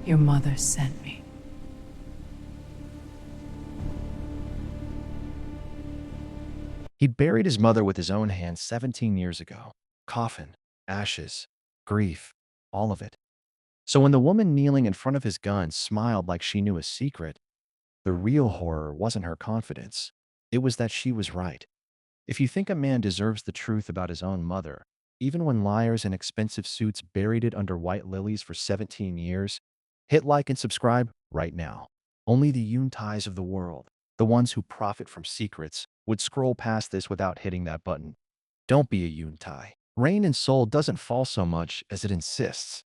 Your mother sent me. He'd buried his mother with his own hands 17 years ago. Coffin, ashes, grief, all of it. So when the woman kneeling in front of his gun smiled like she knew a secret, the real horror wasn't her confidence. It was that she was right. If you think a man deserves the truth about his own mother, even when liars in expensive suits buried it under white lilies for 17 years, hit like and subscribe right now. Only the Yuntais of the world, the ones who profit from secrets, would scroll past this without hitting that button. Don't be a Yuntai. Rain and Soul doesn't fall so much as it insists.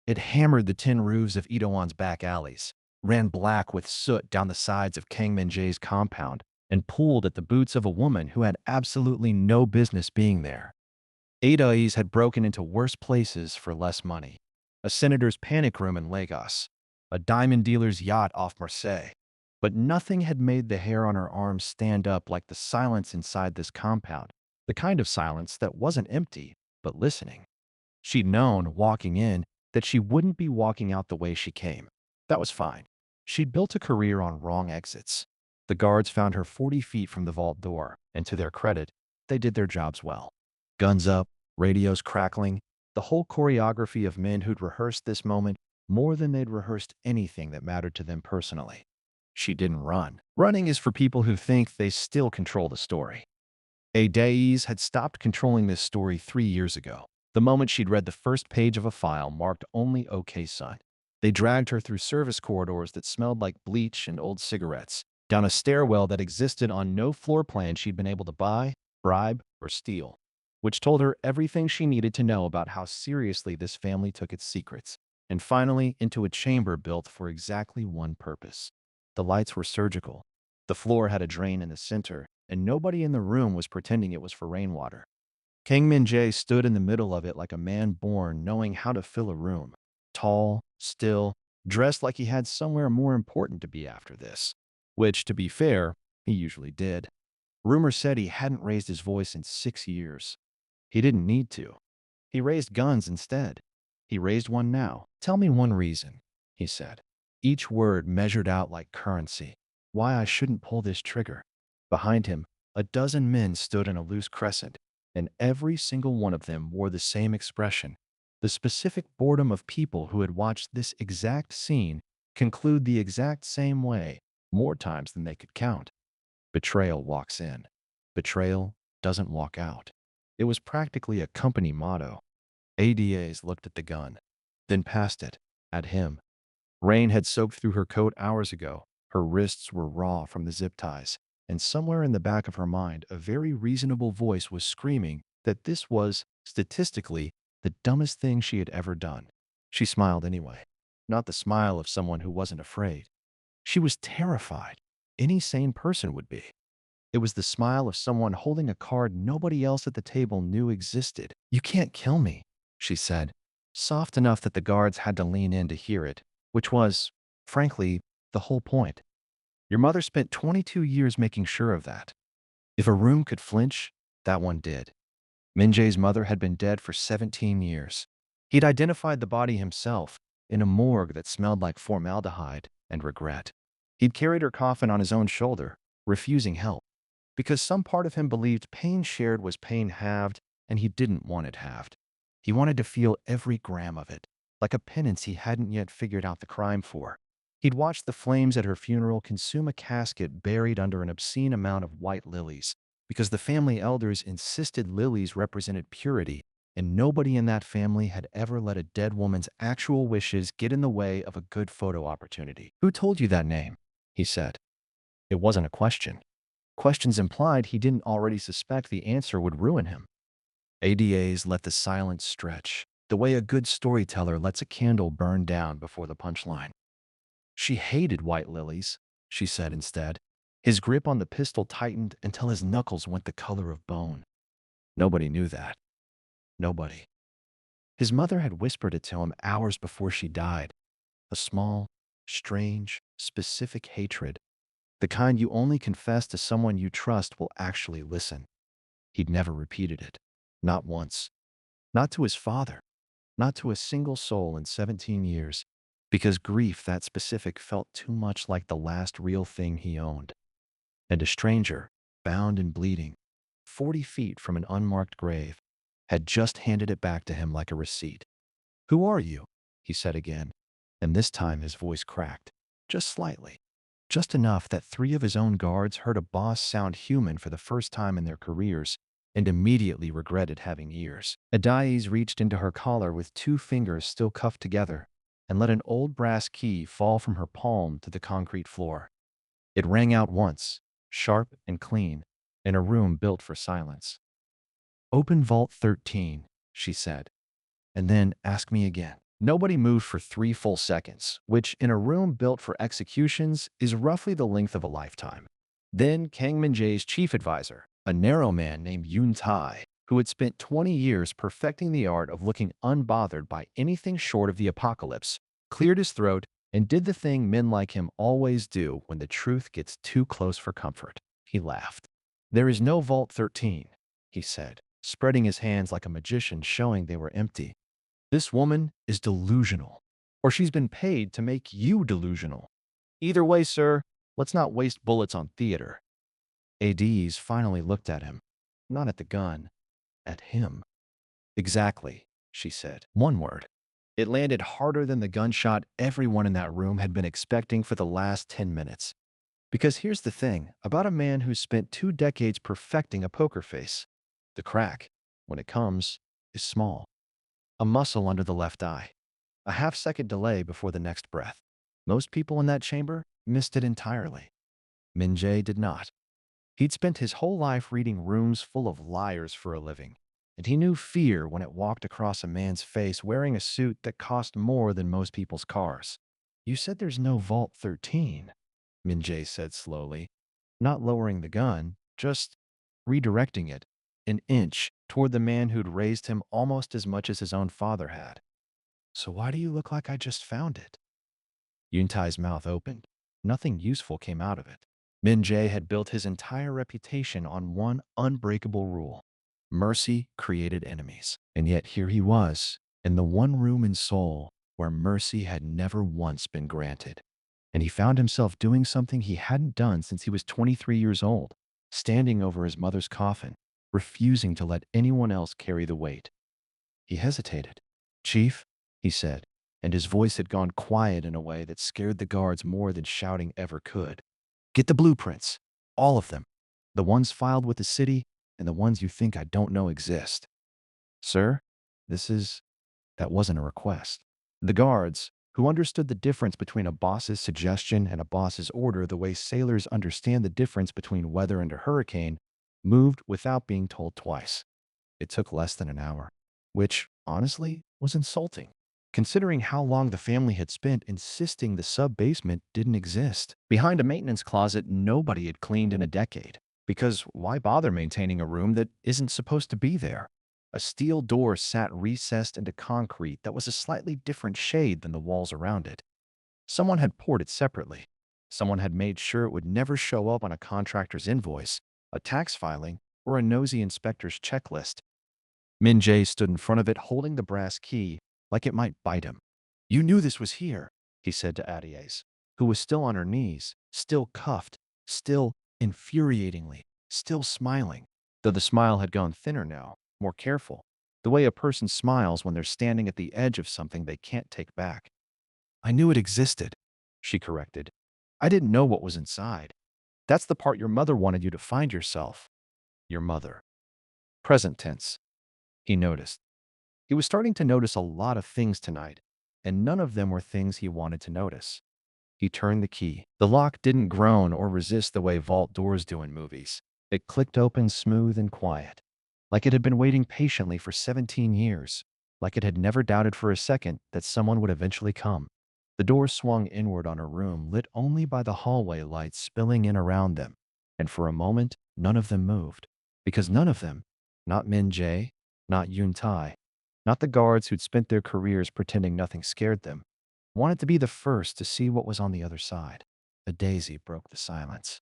It hammered the tin roofs of Itaewon's back alleys, ran black with soot down the sides of Kang Min-jae's compound, and pulled at the boots of a woman who had absolutely no business being there. Adais had broken into worse places for less money. A senator's panic room in Lagos, a diamond dealer's yacht off Marseille. But nothing had made the hair on her arms stand up like the silence inside this compound, the kind of silence that wasn't empty, but listening. She'd known, walking in, that she wouldn't be walking out the way she came. That was fine. She'd built a career on wrong exits. The guards found her 40 feet from the vault door, and to their credit, they did their jobs well. Guns up, radios crackling, the whole choreography of men who'd rehearsed this moment more than they'd rehearsed anything that mattered to them personally. She didn't run. Running is for people who think they still control the story. Adais had stopped controlling this story 3 years ago, the moment she'd read the first page of a file marked only OK Son. They dragged her through service corridors that smelled like bleach and old cigarettes, down a stairwell that existed on no floor plan she'd been able to buy, bribe, or steal, which told her everything she needed to know about how seriously this family took its secrets, and finally into a chamber built for exactly one purpose. The lights were surgical. The floor had a drain in the center, and nobody in the room was pretending it was for rainwater. Kang Min-jae stood in the middle of it like a man born knowing how to fill a room. Tall, still, dressed like he had somewhere more important to be after this. Which, to be fair, he usually did. Rumor said he hadn't raised his voice in 6 years. He didn't need to. He raised guns instead. He raised one now. Tell me one reason, he said. Each word measured out like currency. Why I shouldn't pull this trigger. Behind him, a dozen men stood in a loose crescent, and every single one of them wore the same expression, the specific boredom of people who had watched this exact scene conclude the exact same way, more times than they could count. Betrayal walks in. Betrayal doesn't walk out. It was practically a company motto. ADAs looked at the gun, then passed it, at him. Rain had soaked through her coat hours ago. Her wrists were raw from the zip ties, and somewhere in the back of her mind, a very reasonable voice was screaming that this was, statistically, the dumbest thing she had ever done. She smiled anyway, not the smile of someone who wasn't afraid. She was terrified. Any sane person would be. It was the smile of someone holding a card nobody else at the table knew existed. "You can't kill me," she said, soft enough that the guards had to lean in to hear it, which was, frankly, the whole point. Your mother spent 22 years making sure of that. If a room could flinch, that one did. Min-jae's mother had been dead for 17 years. He'd identified the body himself in a morgue that smelled like formaldehyde and regret. He'd carried her coffin on his own shoulder, refusing help, because some part of him believed pain shared was pain halved, and he didn't want it halved. He wanted to feel every gram of it, like a penance he hadn't yet figured out the crime for. He'd watched the flames at her funeral consume a casket buried under an obscene amount of white lilies, because the family elders insisted lilies represented purity, and nobody in that family had ever let a dead woman's actual wishes get in the way of a good photo opportunity. "Who told you that name?" he said. It wasn't a question. Questions implied he didn't already suspect the answer would ruin him. ADAs let the silence stretch, the way a good storyteller lets a candle burn down before the punchline. "She hated white lilies," she said instead. His grip on the pistol tightened until his knuckles went the color of bone. Nobody knew that. Nobody. His mother had whispered it to him hours before she died. A small, strange, specific hatred. The kind you only confess to someone you trust will actually listen. He'd never repeated it. Not once. Not to his father. Not to a single soul in 17 years. because grief that specific felt too much like the last real thing he owned. And a stranger, bound and bleeding, 40 feet from an unmarked grave, had just handed it back to him like a receipt. "Who are you?" he said again, and this time his voice cracked, just slightly, just enough that 3 of his own guards heard a boss sound human for the first time in their careers and immediately regretted having ears. Adai's reached into her collar with 2 fingers still cuffed together and let an old brass key fall from her palm to the concrete floor. It rang out once, sharp and clean, in a room built for silence. "Open Vault 13, she said, "and then ask me again." Nobody moved for 3 full seconds, which in a room built for executions is roughly the length of a lifetime. Then Kang Min-jae's chief advisor, a narrow man named Yoon Tai, who had spent 20 years perfecting the art of looking unbothered by anything short of the apocalypse, cleared his throat and did the thing men like him always do when the truth gets too close for comfort. He laughed. "There is no Vault 13, he said, spreading his hands like a magician showing they were empty. "This woman is delusional, or she's been paid to make you delusional. Either way, sir, let's not waste bullets on theater." ADs finally looked at him, not at the gun, at him. "Exactly," she said. One word. It landed harder than the gunshot everyone in that room had been expecting for the last 10 minutes. Because here's the thing about a man who's spent 2 decades perfecting a poker face. The crack, when it comes, is small. A muscle under the left eye. A half-second delay before the next breath. Most people in that chamber missed it entirely. Min-jae did not. He'd spent his whole life reading rooms full of liars for a living, and he knew fear when it walked across a man's face wearing a suit that cost more than most people's cars. "You said there's no Vault 13, Min-jae said slowly, not lowering the gun, just redirecting it an inch toward the man who'd raised him almost as much as his own father had. "So why do you look like I just found it?" Yuntai's mouth opened. Nothing useful came out of it. Min-jae had built his entire reputation on one unbreakable rule. Mercy created enemies. And yet here he was, in the one room in Seoul where mercy had never once been granted. And he found himself doing something he hadn't done since he was 23 years old, standing over his mother's coffin, refusing to let anyone else carry the weight. He hesitated. "Chief," he said, and his voice had gone quiet in a way that scared the guards more than shouting ever could. "Get the blueprints. All of them. The ones filed with the city and the ones you think I don't know exist." "Sir, that wasn't a request." The guards, who understood the difference between a boss's suggestion and a boss's order the way sailors understand the difference between weather and a hurricane, moved without being told twice. It took less than an hour, which, honestly, was insulting, considering how long the family had spent insisting the sub-basement didn't exist. Behind a maintenance closet nobody had cleaned in a decade, because why bother maintaining a room that isn't supposed to be there? A steel door sat recessed into concrete that was a slightly different shade than the walls around it. Someone had poured it separately. Someone had made sure it would never show up on a contractor's invoice, a tax filing, or a nosy inspector's checklist. Min-jae stood in front of it holding the brass key like it might bite him. "You knew this was here," he said to Adies, who was still on her knees, still cuffed, still infuriatingly, still smiling, though the smile had gone thinner now, more careful, the way a person smiles when they're standing at the edge of something they can't take back. "I knew it existed," she corrected. "I didn't know what was inside. That's the part your mother wanted you to find yourself." Your mother. Present tense. He noticed. He was starting to notice a lot of things tonight, and none of them were things he wanted to notice. He turned the key. The lock didn't groan or resist the way vault doors do in movies. It clicked open smooth and quiet, like it had been waiting patiently for 17 years, like it had never doubted for a second that someone would eventually come. The door swung inward on a room lit only by the hallway lights spilling in around them, and for a moment, none of them moved. Because none of them, not Min-jae, not Yoon Tai, not the guards who'd spent their careers pretending nothing scared them, wanted to be the first to see what was on the other side. A daisy broke the silence.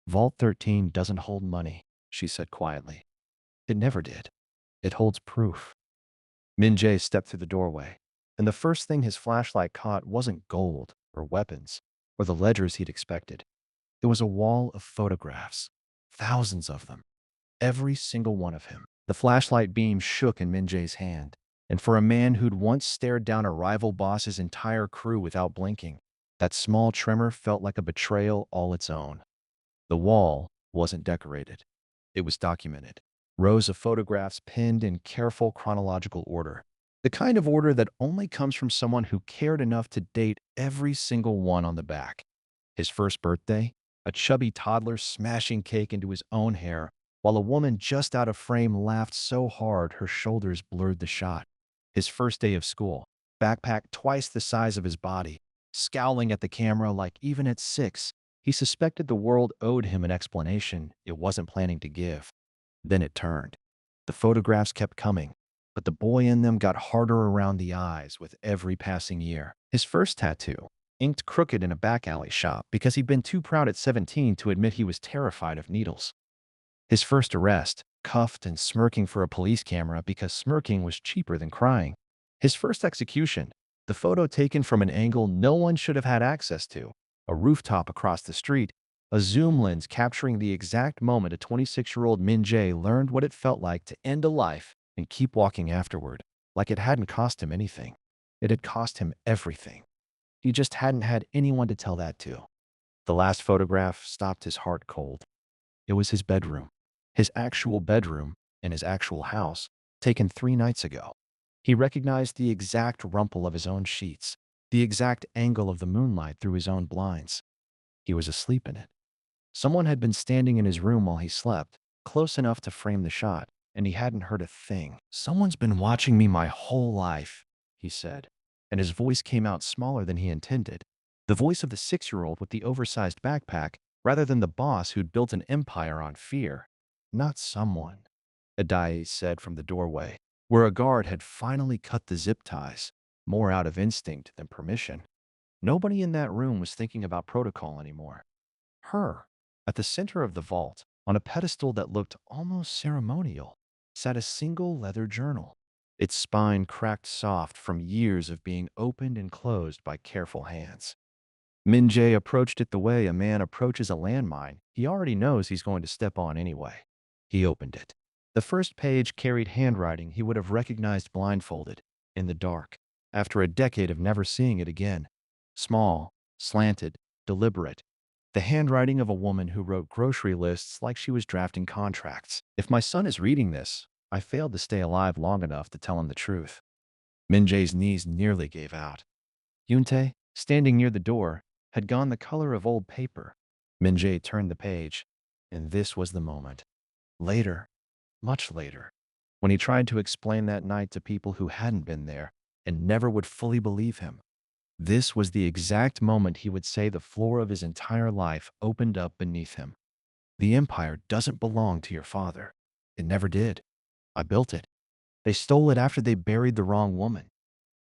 "Vault 13 doesn't hold money," she said quietly. "It never did. It holds proof." Min-jae stepped through the doorway, and the first thing his flashlight caught wasn't gold or weapons or the ledgers he'd expected. It was a wall of photographs, thousands of them, every single one of him. The flashlight beam shook in Min-jae's hand, and for a man who'd once stared down a rival boss's entire crew without blinking, that small tremor felt like a betrayal all its own. The wall wasn't decorated. It was documented. Rows of photographs pinned in careful chronological order. The kind of order that only comes from someone who cared enough to date every single one on the back. His first birthday, a chubby toddler smashing cake into his own hair, while a woman just out of frame laughed so hard her shoulders blurred the shot. His first day of school, backpack twice the size of his body, scowling at the camera like even at 6, he suspected the world owed him an explanation it wasn't planning to give. Then it turned. The photographs kept coming, but the boy in them got harder around the eyes with every passing year. His first tattoo, inked crooked in a back alley shop because he'd been too proud at 17 to admit he was terrified of needles. His first arrest, cuffed and smirking for a police camera because smirking was cheaper than crying. His first execution, the photo taken from an angle no one should have had access to, a rooftop across the street, a zoom lens capturing the exact moment a 26-year-old Min-jae learned what it felt like to end a life and keep walking afterward, like it hadn't cost him anything. It had cost him everything. He just hadn't had anyone to tell that to. The last photograph stopped his heart cold. It was his bedroom. His actual bedroom in his actual house, taken 3 nights ago. He recognized the exact rumple of his own sheets, the exact angle of the moonlight through his own blinds. He was asleep in it. Someone had been standing in his room while he slept, close enough to frame the shot, and he hadn't heard a thing. "Someone's been watching me my whole life," he said, and his voice came out smaller than he intended. The voice of the 6-year-old with the oversized backpack, rather than the boss who'd built an empire on fear. "Not someone," Adaye said from the doorway, where a guard had finally cut the zip ties, more out of instinct than permission. Nobody in that room was thinking about protocol anymore. Her. At the center of the vault, on a pedestal that looked almost ceremonial, sat a single leather journal, its spine cracked soft from years of being opened and closed by careful hands. Min-jae approached it the way a man approaches a landmine he already knows he's going to step on anyway. He opened it. The first page carried handwriting he would have recognized blindfolded, in the dark, after a decade of never seeing it again. Small, slanted, deliberate. The handwriting of a woman who wrote grocery lists like she was drafting contracts. "If my son is reading this, I failed to stay alive long enough to tell him the truth." Min-jae's knees nearly gave out. Yoontae, standing near the door, had gone the color of old paper. Min-jae turned the page, and this was the moment. Later, much later, when he tried to explain that night to people who hadn't been there and never would fully believe him, this was the exact moment he would say the floor of his entire life opened up beneath him. "The empire doesn't belong to your father. It never did. I built it. They stole it after they buried the wrong woman."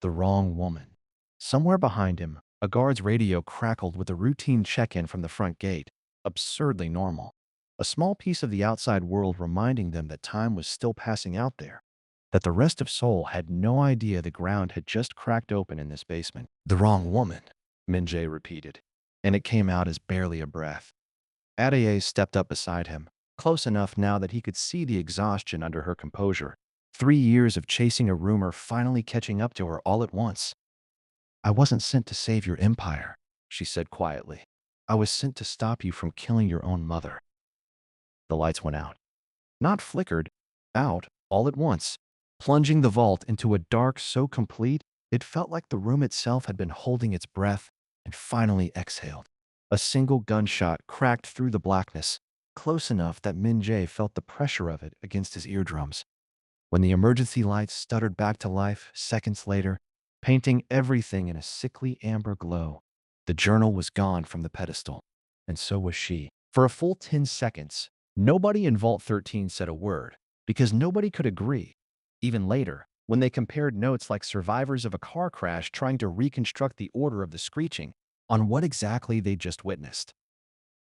The wrong woman. Somewhere behind him, a guard's radio crackled with a routine check-in from the front gate, absurdly normal. A small piece of the outside world reminding them that time was still passing out there, that the rest of Seoul had no idea the ground had just cracked open in this basement. "The wrong woman," Min-jae repeated, and it came out as barely a breath. Adaye stepped up beside him, close enough now that he could see the exhaustion under her composure. 3 years of chasing a rumor finally catching up to her all at once. "I wasn't sent to save your empire," she said quietly. "I was sent to stop you from killing your own mother." The lights went out. Not flickered, out, all at once, plunging the vault into a dark so complete it felt like the room itself had been holding its breath and finally exhaled. A single gunshot cracked through the blackness, close enough that Min-jae felt the pressure of it against his eardrums. When the emergency lights stuttered back to life seconds later, painting everything in a sickly amber glow, the journal was gone from the pedestal, and so was she. For a full 10 seconds, nobody in Vault 13 said a word, because nobody could agree. Even later, when they compared notes like survivors of a car crash trying to reconstruct the order of the screeching on what exactly they just witnessed.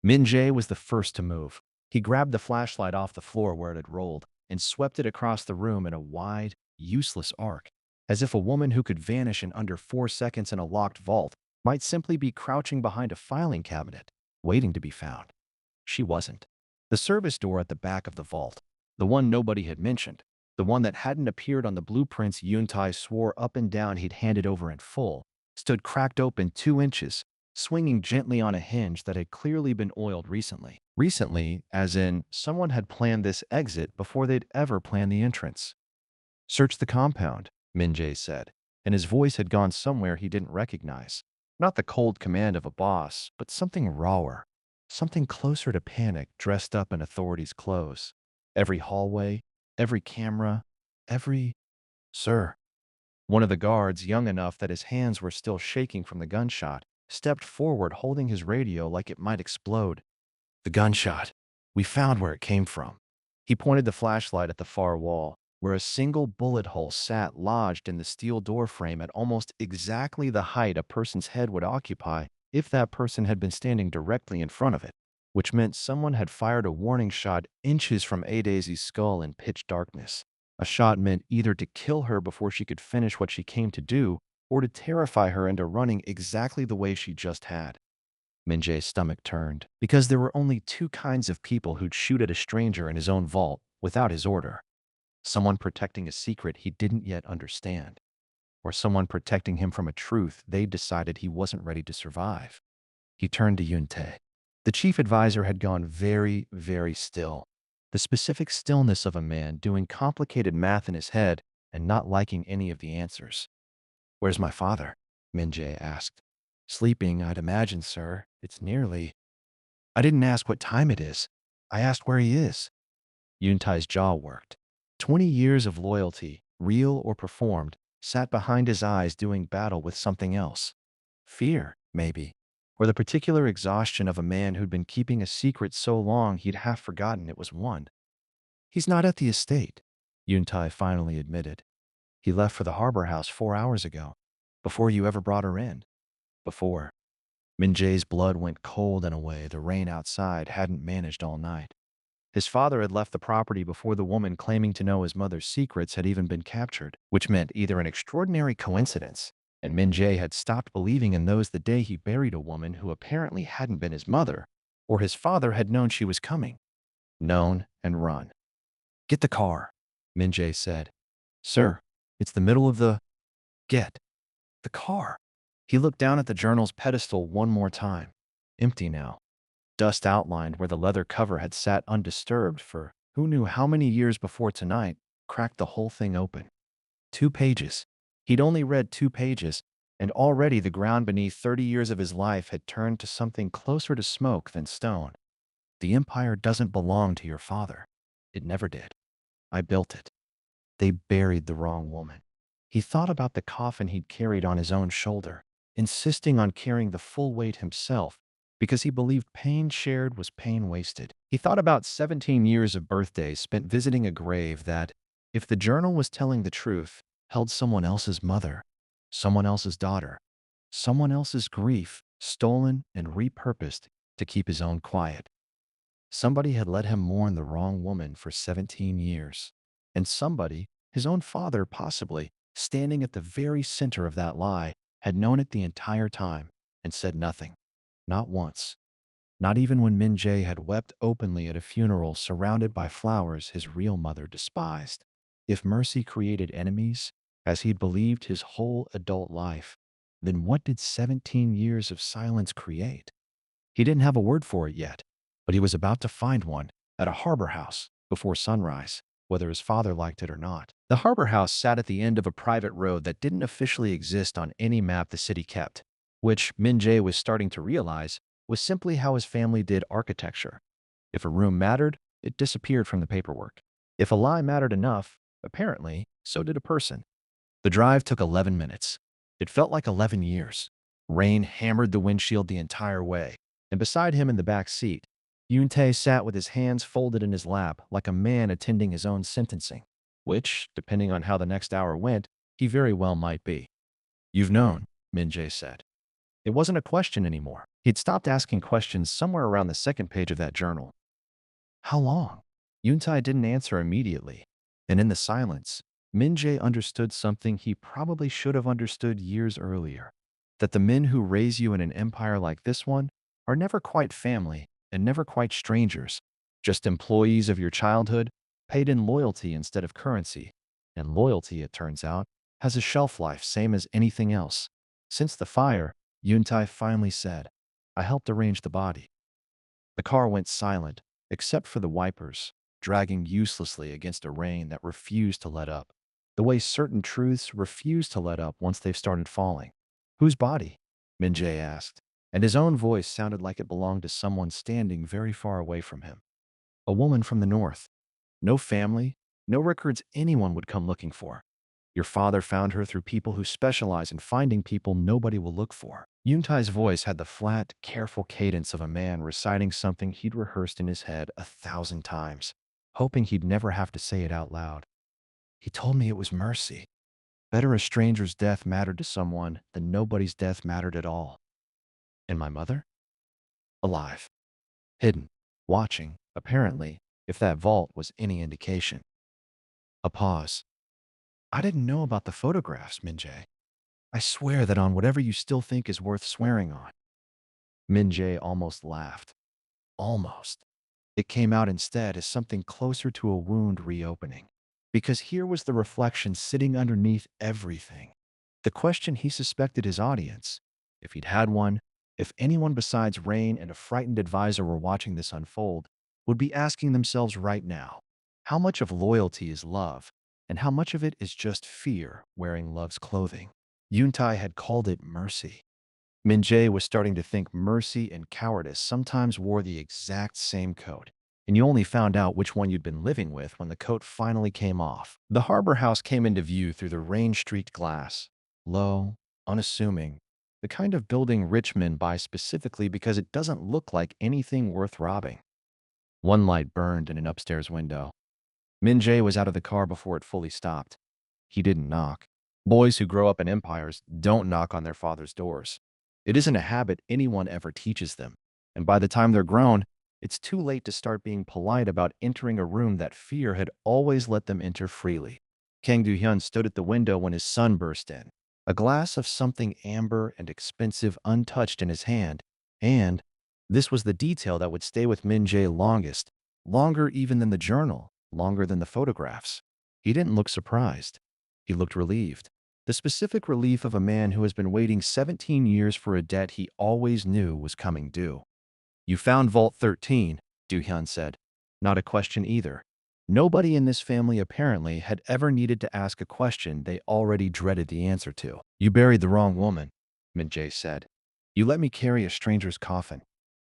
Min-jae was the first to move. He grabbed the flashlight off the floor where it had rolled and swept it across the room in a wide, useless arc. as if a woman who could vanish in under 4 seconds in a locked vault might simply be crouching behind a filing cabinet, waiting to be found. She wasn't. The service door at the back of the vault, the one nobody had mentioned, the one that hadn't appeared on the blueprints Yuntai swore up and down he'd handed over in full, stood cracked open 2 inches, swinging gently on a hinge that had clearly been oiled recently. Recently, as in, someone had planned this exit before they'd ever planned the entrance. "Search the compound," Min-jae said, and his voice had gone somewhere he didn't recognize. Not the cold command of a boss, but something rawer, something closer to panic dressed up in authorities' clothes. Every hallway, every camera, every... "Sir." One of the guards, young enough that his hands were still shaking from the gunshot, stepped forward holding his radio like it might explode. "The gunshot. We found where it came from." He pointed the flashlight at the far wall, where a single bullet hole sat lodged in the steel doorframe at almost exactly the height a person's head would occupy if that person had been standing directly in front of it, which meant someone had fired a warning shot inches from Adaisy's skull in pitch darkness. A shot meant either to kill her before she could finish what she came to do, or to terrify her into running exactly the way she just had. Min-jae's stomach turned, because there were only two kinds of people who'd shoot at a stranger in his own vault without his order. Someone protecting a secret he didn't yet understand, or someone protecting him from a truth they decided he wasn't ready to survive. He turned to Yuntae. The chief advisor had gone very, very still. The specific stillness of a man doing complicated math in his head and not liking any of the answers. "Where's my father?" Min-jae asked. "Sleeping, I'd imagine, sir. It's nearly..." "I didn't ask what time it is. I asked where he is." Yuntai's jaw worked. 20 years of loyalty, real or performed, sat behind his eyes doing battle with something else. Fear, maybe, or the particular exhaustion of a man who'd been keeping a secret so long he'd half forgotten it was one. "He's not at the estate," Yuntai finally admitted. "He left for the harbor house 4 hours ago, before you ever brought her in." Before. Min-jae's blood went cold in a way the rain outside hadn't managed all night. His father had left the property before the woman claiming to know his mother's secrets had even been captured, which meant either an extraordinary coincidence, and Min-jae had stopped believing in those the day he buried a woman who apparently hadn't been his mother, or his father had known she was coming. Known and run. "Get the car," Min-jae said. "Sir, it's the middle of the..." "Get the car." He looked down at the journal's pedestal one more time. Empty now. Dust outlined where the leather cover had sat undisturbed for who knew how many years before tonight, cracked the whole thing open. 2 pages. He'd only read 2 pages, and already the ground beneath 30 years of his life had turned to something closer to smoke than stone. "The empire doesn't belong to your father. It never did. I built it. They buried the wrong woman." He thought about the coffin he'd carried on his own shoulder, insisting on carrying the full weight himself because he believed pain shared was pain wasted. He thought about 17 years of birthdays spent visiting a grave that, if the journal was telling the truth, held someone else's mother, someone else's daughter, someone else's grief, stolen and repurposed to keep his own quiet. Somebody had let him mourn the wrong woman for 17 years. And somebody, his own father possibly, standing at the very center of that lie, had known it the entire time and said nothing. Not once. Not even when Min-jae had wept openly at a funeral surrounded by flowers his real mother despised. If mercy created enemies, as he'd believed his whole adult life, then what did 17 years of silence create? He didn't have a word for it yet, but he was about to find one at a harbor house before sunrise, whether his father liked it or not. The harbor house sat at the end of a private road that didn't officially exist on any map the city kept, which Min-jae was starting to realize was simply how his family did architecture. If a room mattered, it disappeared from the paperwork. If a lie mattered enough, apparently, so did a person. The drive took 11 minutes. It felt like 11 years. Rain hammered the windshield the entire way, and beside him in the back seat, Yoon-tae sat with his hands folded in his lap like a man attending his own sentencing, which, depending on how the next hour went, he very well might be. "You've known," Min-jae said. It wasn't a question anymore. He'd stopped asking questions somewhere around the second page of that journal. "How long?" Yoon-tae didn't answer immediately, and in the silence, Min-jae understood something he probably should have understood years earlier. That the men who raise you in an empire like this one are never quite family and never quite strangers, just employees of your childhood, paid in loyalty instead of currency. And loyalty, it turns out, has a shelf life same as anything else. Since the fire, Yuntai finally said, I helped arrange the body. The car went silent, except for the wipers, dragging uselessly against a rain that refused to let up. The way certain truths refuse to let up once they've started falling. Whose body? Min-jae asked, and his own voice sounded like it belonged to someone standing very far away from him. A woman from the north. No family, no records anyone would come looking for. Your father found her through people who specialize in finding people nobody will look for. Yuntai's voice had the flat, careful cadence of a man reciting something he'd rehearsed in his head 1,000 times, hoping he'd never have to say it out loud. He told me it was mercy. Better a stranger's death mattered to someone than nobody's death mattered at all. And my mother? Alive. Hidden. Watching, apparently, if that vault was any indication. A pause. I didn't know about the photographs, Min-jae. I swear that on whatever you still think is worth swearing on. Min-jae almost laughed. Almost. It came out instead as something closer to a wound reopening. Because here was the reflection sitting underneath everything. The question he suspected his audience, if he'd had one, if anyone besides Rain and a frightened advisor were watching this unfold, would be asking themselves right now, how much of loyalty is love, and how much of it is just fear wearing love's clothing? Yuntai had called it mercy. Min-jae was starting to think mercy and cowardice sometimes wore the exact same coat, and you only found out which one you'd been living with when the coat finally came off. The harbor house came into view through the rain-streaked glass. Low, unassuming, the kind of building rich men buy specifically because it doesn't look like anything worth robbing. One light burned in an upstairs window. Min-jae was out of the car before it fully stopped. He didn't knock. Boys who grow up in empires don't knock on their father's doors. It isn't a habit anyone ever teaches them, and by the time they're grown, it's too late to start being polite about entering a room that fear had always let them enter freely. Kang Do-hyun stood at the window when his son burst in, a glass of something amber and expensive untouched in his hand, and this was the detail that would stay with Min-jae longest, longer even than the journal, longer than the photographs. He didn't look surprised. He looked relieved. The specific relief of a man who has been waiting 17 years for a debt he always knew was coming due. You found Vault 13, Do-hyun said. Not a question either. Nobody in this family apparently had ever needed to ask a question they already dreaded the answer to. You buried the wrong woman, Min-jae said. You let me carry a stranger's coffin.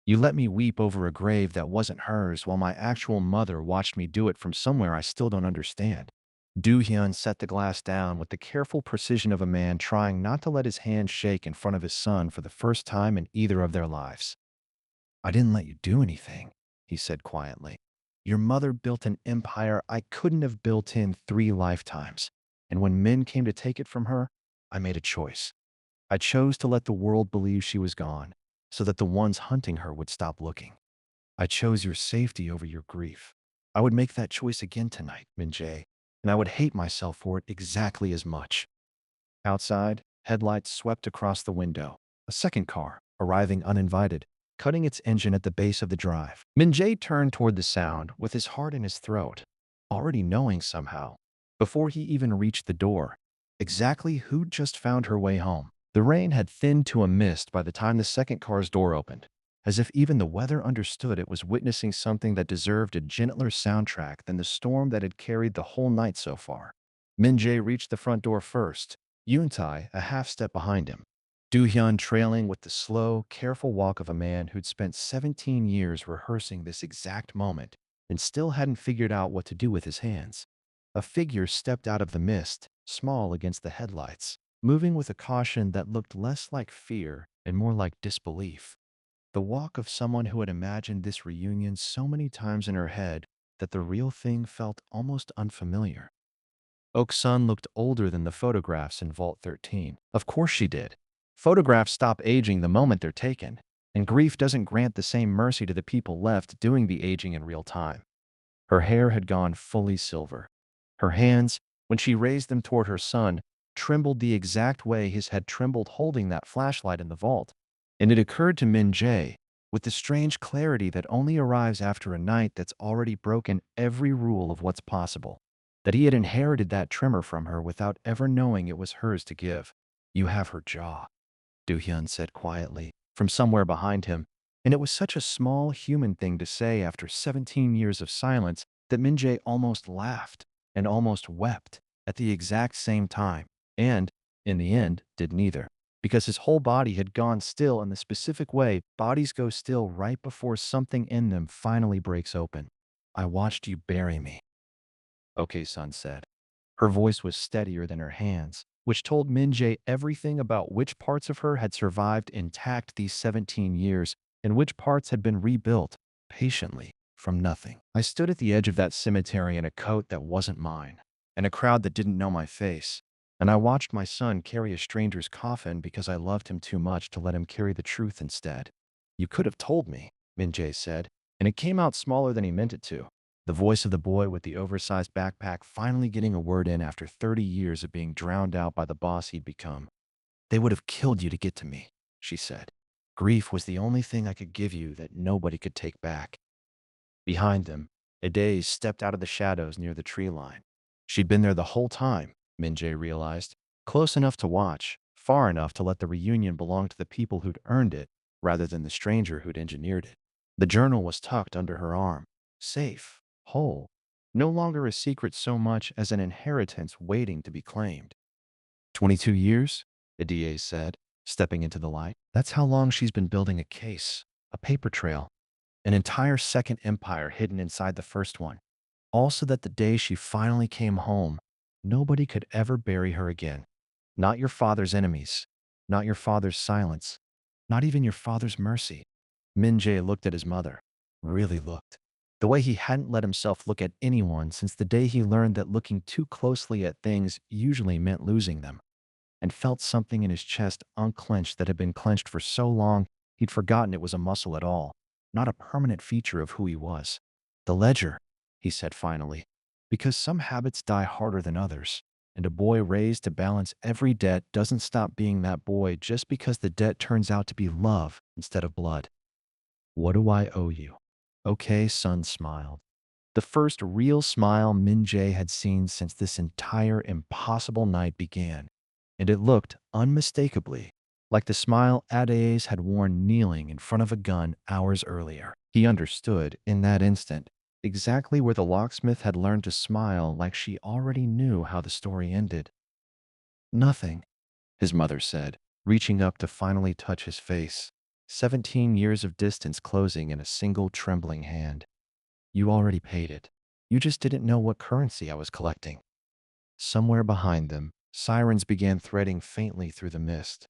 You let me weep over a grave that wasn't hers while my actual mother watched me do it from somewhere I still don't understand. Do-hyun set the glass down with the careful precision of a man trying not to let his hand shake in front of his son for the first time in either of their lives. I didn't let you do anything, he said quietly. Your mother built an empire I couldn't have built in 3 lifetimes, and when men came to take it from her, I made a choice. I chose to let the world believe she was gone, so that the ones hunting her would stop looking. I chose your safety over your grief. I would make that choice again tonight, Min-jae, and I would hate myself for it exactly as much. Outside, headlights swept across the window. A second car, arriving uninvited, cutting its engine at the base of the drive. Min-jae turned toward the sound with his heart in his throat, already knowing somehow, before he even reached the door, exactly who'd just found her way home. The rain had thinned to a mist by the time the second car's door opened, as if even the weather understood it was witnessing something that deserved a gentler soundtrack than the storm that had carried the whole night so far. Min-jae reached the front door first, Yuntai a half step behind him. Do-hyun trailing with the slow, careful walk of a man who'd spent 17 years rehearsing this exact moment and still hadn't figured out what to do with his hands. A figure stepped out of the mist, small against the headlights, moving with a caution that looked less like fear and more like disbelief. The walk of someone who had imagined this reunion so many times in her head that the real thing felt almost unfamiliar. Ok-sun looked older than the photographs in Vault 13. Of course she did. Photographs stop aging the moment they're taken, and grief doesn't grant the same mercy to the people left doing the aging in real time. Her hair had gone fully silver. Her hands, When she raised them toward her son, trembled the exact way his head trembled holding that flashlight in the vault. And it occurred to Min-jae, with the strange clarity that only arrives after a night that's already broken every rule of what's possible, that he had inherited that tremor from her without ever knowing it was hers to give. "You have her jaw," Do-hyun said quietly, from somewhere behind him, and it was such a small human thing to say after 17 years of silence that Min-jae almost laughed and almost wept at the exact same time, and, in the end, did neither, because his whole body had gone still in the specific way bodies go still right before something in them finally breaks open. "I watched you bury me," Okay Sun said. Her voice was steadier than her hands, which told Min-jae everything about which parts of her had survived intact these 17 years and which parts had been rebuilt, patiently, from nothing. "I stood at the edge of that cemetery in a coat that wasn't mine, and a crowd that didn't know my face, and I watched my son carry a stranger's coffin because I loved him too much to let him carry the truth instead." "You could have told me," Min-jae said, and it came out smaller than he meant it to. The voice of the boy with the oversized backpack finally getting a word in after 30 years of being drowned out by the boss he'd become. "They would have killed you to get to me," she said. "Grief was the only thing I could give you that nobody could take back." Behind them, Ade stepped out of the shadows near the tree line. She'd been there the whole time, Min-jae realized, close enough to watch, far enough to let the reunion belong to the people who'd earned it, rather than the stranger who'd engineered it. The journal was tucked under her arm, safe, whole, no longer a secret so much as an inheritance waiting to be claimed. 22 years, Ade said, stepping into the light. "That's how long she's been building a case, a paper trail, an entire second empire hidden inside the first one. All so that the day she finally came home, nobody could ever bury her again. Not your father's enemies, not your father's silence, not even your father's mercy." Min-jae looked at his mother. Really looked. The way he hadn't let himself look at anyone since the day he learned that looking too closely at things usually meant losing them, and felt something in his chest unclenched that had been clenched for so long he'd forgotten it was a muscle at all, not a permanent feature of who he was. "The ledger," he said finally, "because some habits die harder than others, and a boy raised to balance every debt doesn't stop being that boy just because the debt turns out to be love instead of blood." "What do I owe you?" Okay Sun smiled. The first real smile Min-jae had seen since this entire impossible night began, and it looked, unmistakably, like the smile Adaes had worn kneeling in front of a gun hours earlier. He understood, in that instant, exactly where the locksmith had learned to smile like she already knew how the story ended. "Nothing," his mother said, reaching up to finally touch his face, 17 years of distance closing in a single trembling hand. "You already paid it. You just didn't know what currency I was collecting." Somewhere behind them, sirens began threading faintly through the mist.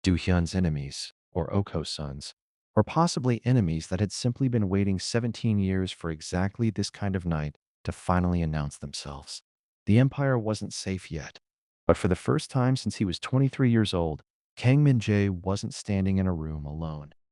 Do-hyun's enemies, or Oko-sun's, or possibly enemies that had simply been waiting 17 years for exactly this kind of night to finally announce themselves. The empire wasn't safe yet, but for the first time since he was 23 years old, Kang Min-jae wasn't standing in a room alone.